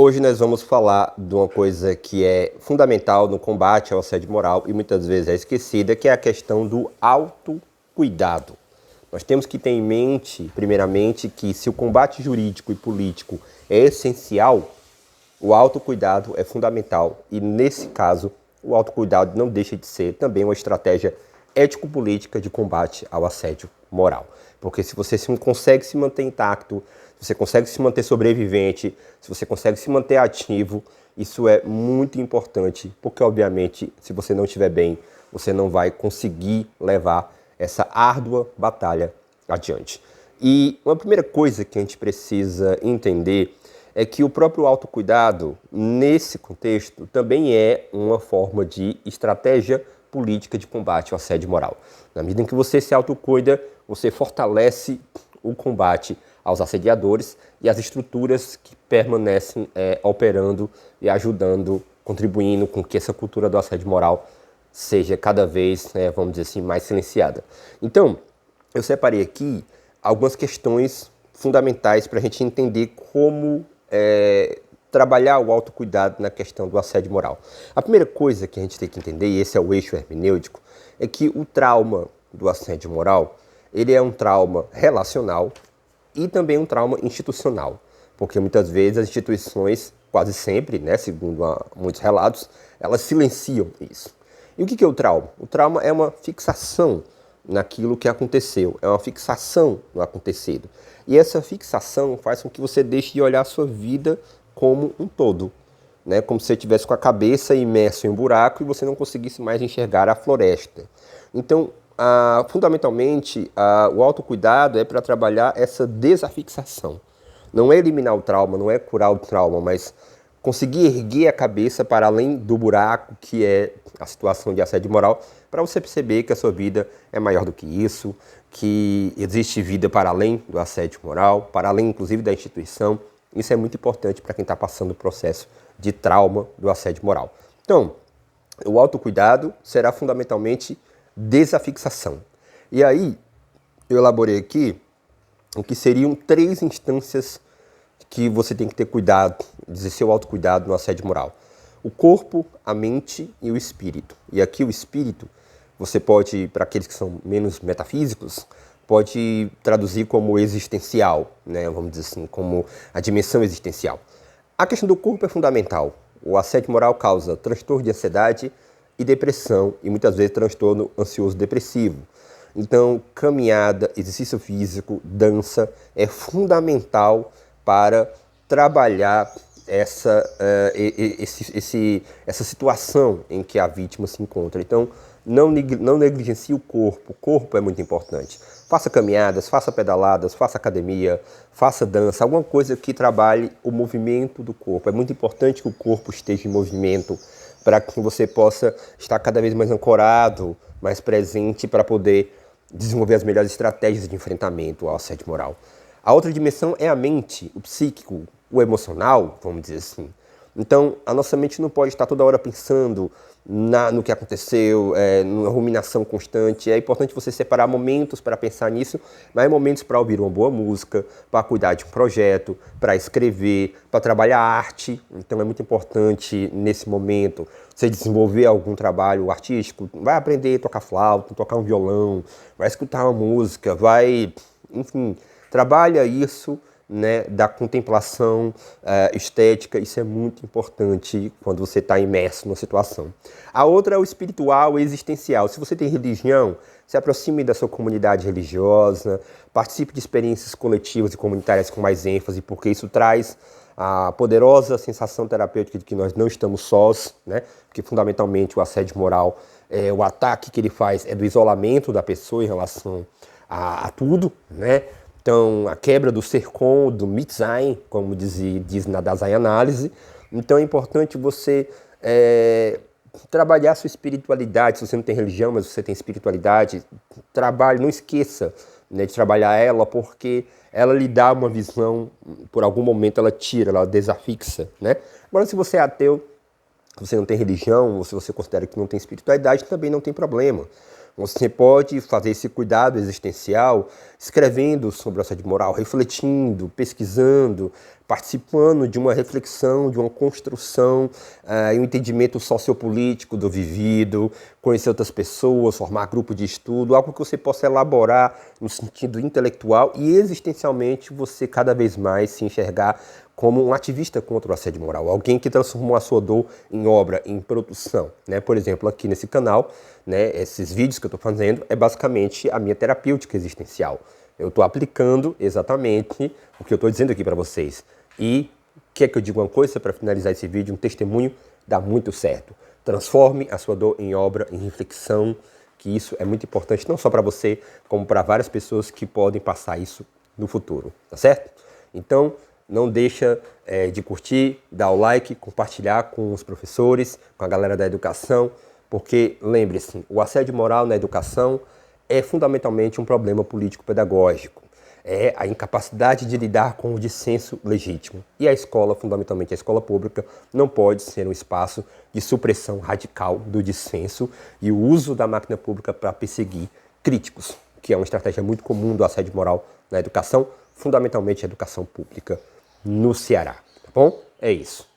Hoje nós vamos falar de uma coisa que é fundamental no combate ao assédio moral e muitas vezes é esquecida, que é a questão do autocuidado. Nós temos que ter em mente, primeiramente, que se o combate jurídico e político é essencial, o autocuidado é fundamental e, nesse caso, o autocuidado não deixa de ser também uma estratégia ético-política de combate ao assédio moral. Porque se você consegue se manter intacto, se você consegue se manter sobrevivente, se você consegue se manter ativo, isso é muito importante, porque, obviamente, se você não estiver bem, você não vai conseguir levar essa árdua batalha adiante. E uma primeira coisa que a gente precisa entender é que o próprio autocuidado, nesse contexto, também é uma forma de estratégia política de combate ao assédio moral. Na medida em que você se autocuida, você fortalece o combate aos assediadores e as estruturas que permanecem operando e ajudando, contribuindo com que essa cultura do assédio moral seja cada vez, vamos dizer assim, mais silenciada. Então, eu separei aqui algumas questões fundamentais para a gente entender como trabalhar o autocuidado na questão do assédio moral. A primeira coisa que a gente tem que entender, e esse é o eixo hermenêutico, é que o trauma do assédio moral, ele é um trauma relacional e também um trauma institucional, porque muitas vezes as instituições, quase sempre, segundo muitos relatos, elas silenciam isso. E o que é o trauma? O trauma é uma fixação naquilo que aconteceu, é uma fixação no acontecido. E essa fixação faz com que você deixe de olhar a sua vida como um todo, como se você estivesse com a cabeça imerso em um buraco e você não conseguisse mais enxergar a floresta. Então, fundamentalmente, o autocuidado é para trabalhar essa desafixação. Não é eliminar o trauma, não é curar o trauma, mas conseguir erguer a cabeça para além do buraco que é a situação de assédio moral, para você perceber que a sua vida é maior do que isso, que existe vida para além do assédio moral, para além inclusive da instituição. Isso é muito importante para quem está passando o processo de trauma do assédio moral. Então, o autocuidado será fundamentalmente desafixação. E aí, eu elaborei aqui o que seriam 3 instâncias que você tem que ter cuidado, exercer o autocuidado no assédio moral. O corpo, a mente e o espírito. E aqui o espírito, você pode, para aqueles que são menos metafísicos, pode traduzir como existencial, vamos dizer assim, como a dimensão existencial. A questão do corpo é fundamental. O assédio moral causa transtorno de ansiedade e depressão, e muitas vezes transtorno ansioso-depressivo. Então, caminhada, exercício físico, dança é fundamental para trabalhar essa situação em que a vítima se encontra. Então, não negligencie o corpo é muito importante. Faça caminhadas, faça pedaladas, faça academia, faça dança, alguma coisa que trabalhe o movimento do corpo. É muito importante que o corpo esteja em movimento para que você possa estar cada vez mais ancorado, mais presente para poder desenvolver as melhores estratégias de enfrentamento ao assédio moral. A outra dimensão é a mente, o psíquico, o emocional, vamos dizer assim. Então, a nossa mente não pode estar toda hora pensando no que aconteceu, numa ruminação constante. É importante você separar momentos para pensar nisso, mas momentos para ouvir uma boa música, para cuidar de um projeto, para escrever, para trabalhar arte. Então, é muito importante, nesse momento, você desenvolver algum trabalho artístico. Vai aprender a tocar flauta, tocar um violão, vai escutar uma música, enfim, trabalha isso, da contemplação estética. Isso é muito importante quando você está imerso numa situação. A outra é o espiritual e existencial. Se você tem religião, se aproxime da sua comunidade religiosa, participe de experiências coletivas e comunitárias com mais ênfase, porque isso traz a poderosa sensação terapêutica de que nós não estamos sós, porque fundamentalmente o assédio moral, o ataque que ele faz é do isolamento da pessoa em relação a tudo, Então, a quebra do Sercon, do Mitzain, como diz na Dasein Análise. Então, é importante você trabalhar a sua espiritualidade. Se você não tem religião, mas você tem espiritualidade, trabalhe, não esqueça de trabalhar ela, porque ela lhe dá uma visão, por algum momento ela tira, ela desafixa. Agora, se você é ateu, se você não tem religião, ou se você considera que não tem espiritualidade, também não tem problema. Você pode fazer esse cuidado existencial escrevendo sobre o assédio moral, refletindo, pesquisando, participando de uma reflexão, de uma construção, um entendimento sociopolítico do vivido, conhecer outras pessoas, formar grupo de estudo, algo que você possa elaborar no sentido intelectual e existencialmente você cada vez mais se enxergar como um ativista contra o assédio moral, alguém que transformou a sua dor em obra, em produção, né? Por exemplo, aqui nesse canal, né, esses vídeos que eu estou fazendo é basicamente a minha terapêutica existencial. Eu estou aplicando exatamente o que eu estou dizendo aqui para vocês. E quer que eu diga uma coisa para finalizar esse vídeo, um testemunho, dá muito certo. Transforme a sua dor em obra, em reflexão, que isso é muito importante não só para você, como para várias pessoas que podem passar isso no futuro, tá certo? Então, não deixa de curtir, dar o like, compartilhar com os professores, com a galera da educação, porque, lembre-se, o assédio moral na educação é fundamentalmente um problema político-pedagógico. É a incapacidade de lidar com o dissenso legítimo. E a escola, fundamentalmente a escola pública, não pode ser um espaço de supressão radical do dissenso e o uso da máquina pública para perseguir críticos, que é uma estratégia muito comum do assédio moral na educação, fundamentalmente a educação pública no Ceará, tá bom? É isso.